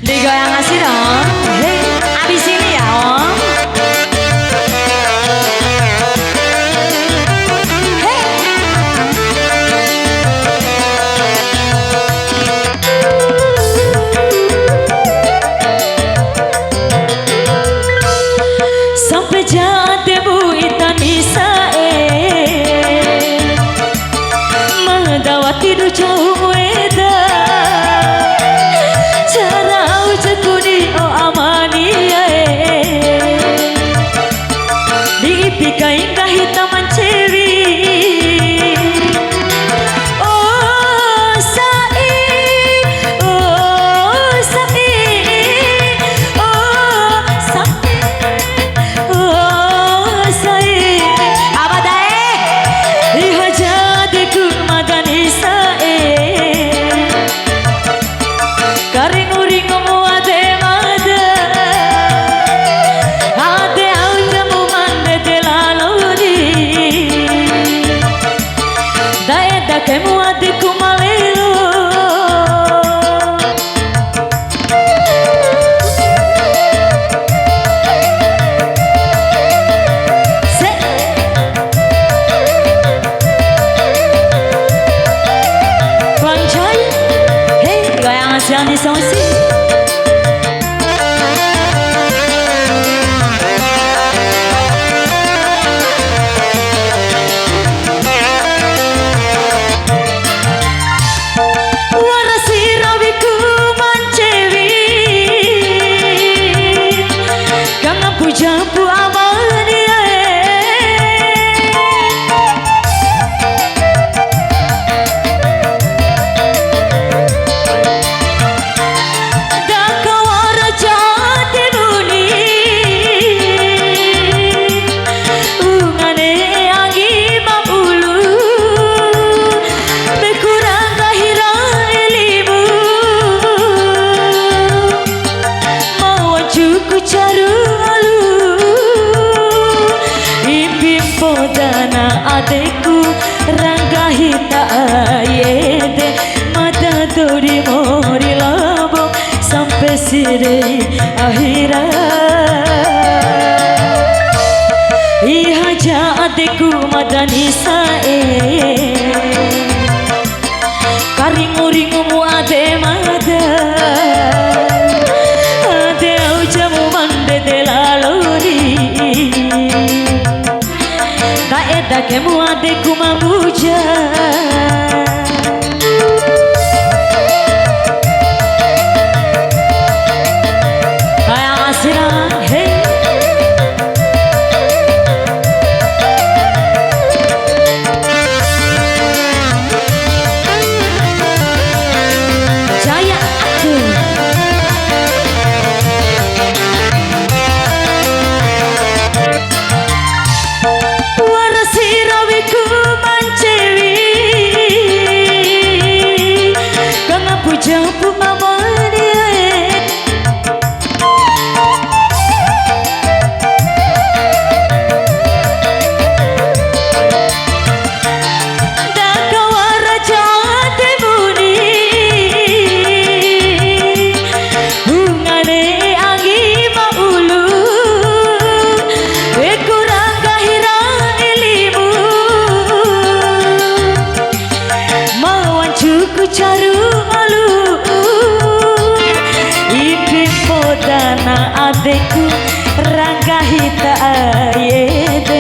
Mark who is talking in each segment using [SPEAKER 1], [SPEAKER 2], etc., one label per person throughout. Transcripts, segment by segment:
[SPEAKER 1] Digoyang ngasih dong. Hei, abis ini ya om. Sampai jatuh itan isae Madawati du jauh weda Cara ujakuni o amania Diipikai indah hitaman cewi Oh sai Oh sai Oh sai Oh sai abadae ihajadiku madani sae karinguringu ade mada ade aujamu mande delaloni daeda kemu adiku malelo yang disongsi warasi rawiku mancewi kang pujapu amania adekku rangga hita ayede mata dori mori labo sampai sire akhirat ihaja adekku madani sae karingu-ringumu ade mada ade aujamu mande delalori daeda kemu adekku mamuja kayak asiran hey jaya aku pujapu mamania dakawara jate muni hungane angi maulu bekurang gahira ilimu mawan cuku caru dana adekku rangga hita ayede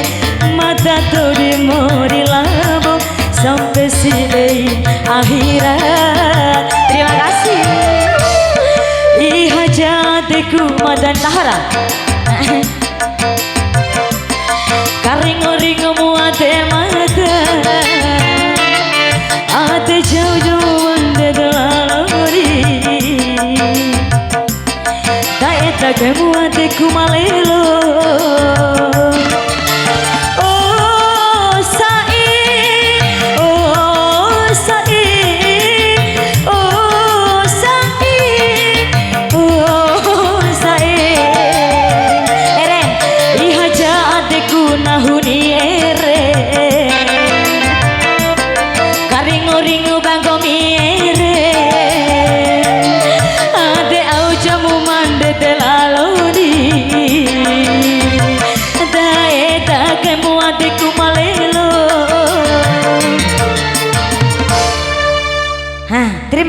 [SPEAKER 1] mata dori mori labo sampai sini akhirat. Terima kasih ihaja adekku madan tahara karingu-ringumu ade mata ade jauh-jauh ande delalori kemu adekku malelo